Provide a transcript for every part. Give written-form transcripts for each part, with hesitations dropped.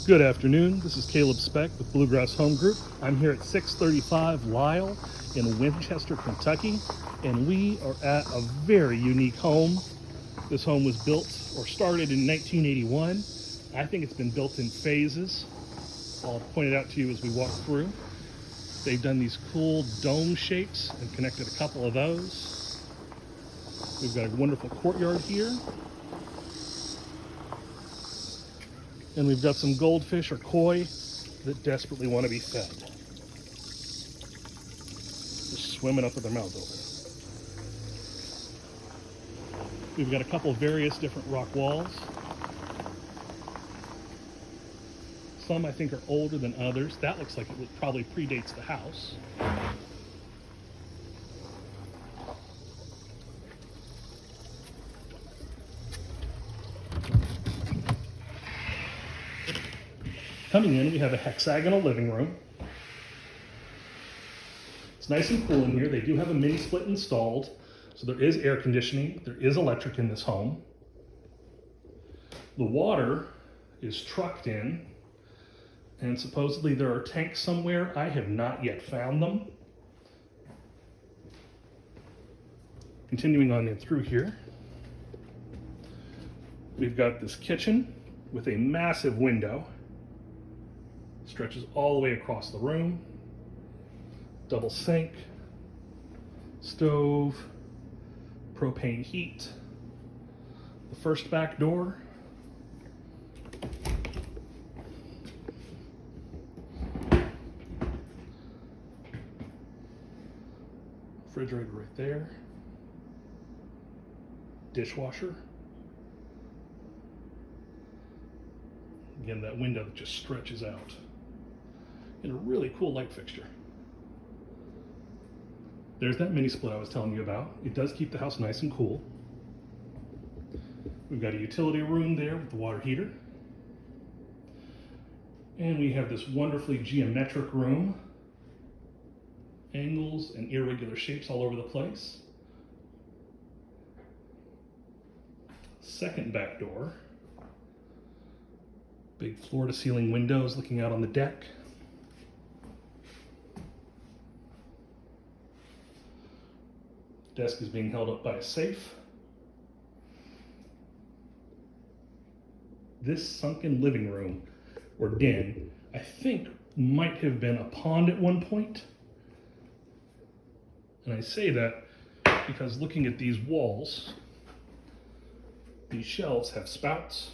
Good afternoon. This is Caleb Speck with Bluegrass Home Group. I'm here at 635 Lyle in Winchester, Kentucky, and we are at a very unique home. This home was built or started in 1981. I think it's been built in phases. I'll point it out to you as we walk through. They've done these cool dome shapes and connected a couple of those. We've got a wonderful courtyard here. And we've got some goldfish or koi that desperately want to be fed. Just swimming up with their mouths open. We've got a couple of various different rock walls. Some I think are older than others. That looks like it probably predates the house. Coming in, we have a hexagonal living room. It's nice and cool in here. They do have a mini split installed, so there is air conditioning. There is electric in this home. The water is trucked in, and supposedly there are tanks somewhere. I have not yet found them. Continuing on in through here, we've got this kitchen with a massive window. Stretches all the way across the room. Double sink, stove, propane heat. The first back door. Refrigerator right there. Dishwasher. Again, that window that just stretches out. And a really cool light fixture. There's that mini split I was telling you about. It does keep the house nice and cool. We've got a utility room there with the water heater. And we have this wonderfully geometric room. Angles and irregular shapes all over the place. Second back door. Big floor-to-ceiling windows looking out on the deck. Desk is being held up by a safe. This sunken living room, or den, I think might have been a pond at one point. And I say that because looking at these walls, these shelves have spouts,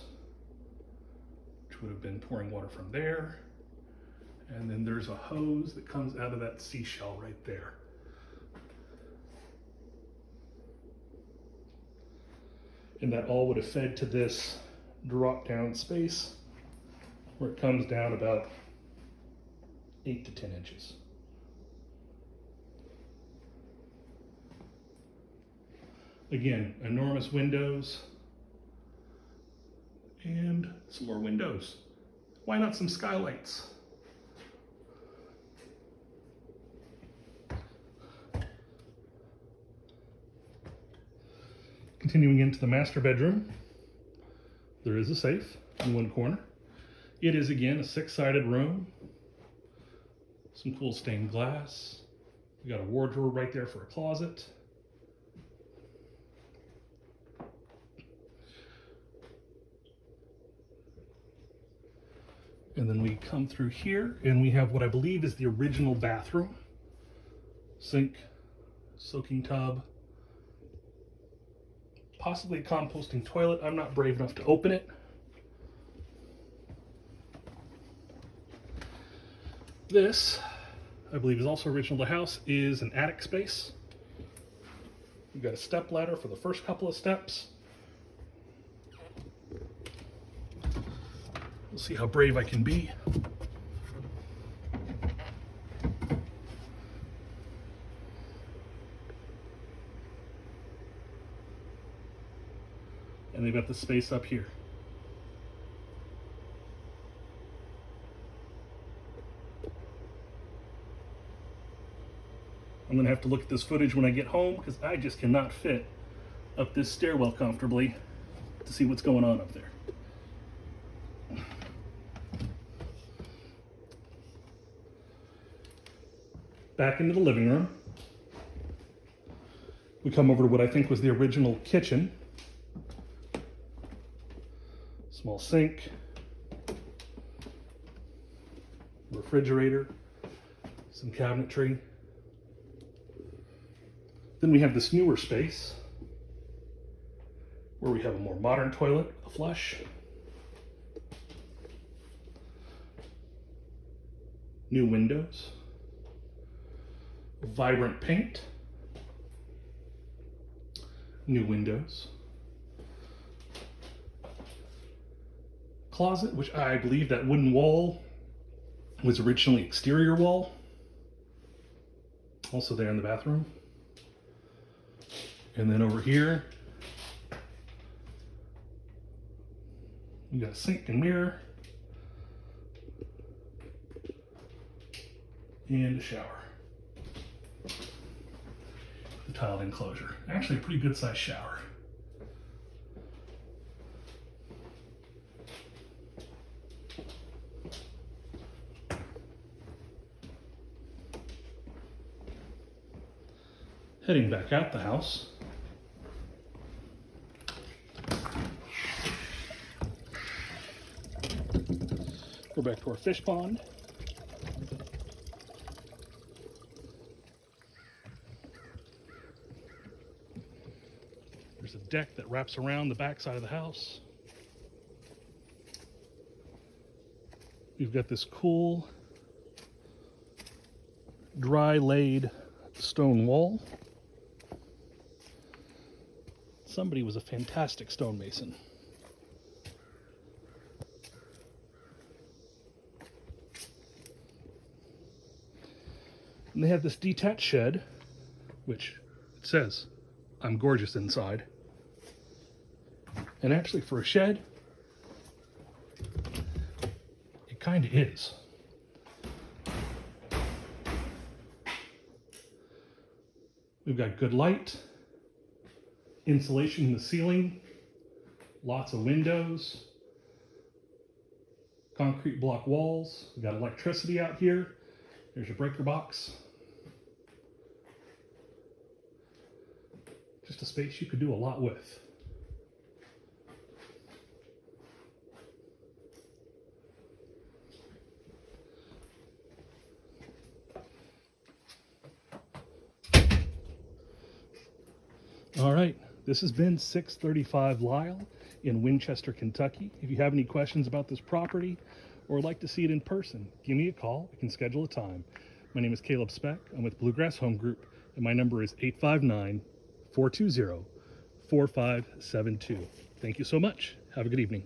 which would have been pouring water from there. And then there's a hose that comes out of that seashell right there. And that all would have fed to this drop down space where it comes down about 8 to 10 inches. Again, enormous windows and some more windows. Why not some skylights? Continuing into the master bedroom, there is a safe in one corner. It is again a 6-sided room. Some cool stained glass. We got a wardrobe right there for a closet. And then we come through here and we have what I believe is the original bathroom. Sink, soaking tub, possibly a composting toilet. I'm not brave enough to open it. This, I believe is also original to the house, is an attic space. We've got a step ladder for the first couple of steps. We'll see how brave I can be. And they've got the space up here. I'm gonna have to look at this footage when I get home because I just cannot fit up this stairwell comfortably to see what's going on up there. back into the living room. We come over to what I think was the original kitchen. Small sink, refrigerator, some cabinetry. Then we have this newer space where we have a more modern toilet, a flush, new windows, vibrant paint, new windows, closet, which I believe that wooden wall was originally exterior wall, also there in the bathroom. And then over here, you got a sink and mirror, and a shower. The tiled enclosure. Actually a pretty good sized shower. Heading back out the house, we're back to our fish pond. There's a deck that wraps around the back side of the house. We've got this cool, dry laid stone wall. Somebody was a fantastic stonemason. And they have this detached shed, which it says, "I'm gorgeous inside." And actually for a shed, it kind of is. We've got good light, insulation in the ceiling, lots of windows, concrete block walls. We've got electricity out here. There's your breaker box. Just a space you could do a lot with. All right, this has been 635 Lyle in Winchester, Kentucky. If you have any questions about this property or would like to see it in person, give me a call. I can schedule a time. My name is Caleb Speck. I'm with Bluegrass Home Group, and my number is 859-420-4572. Thank you so much. Have a good evening.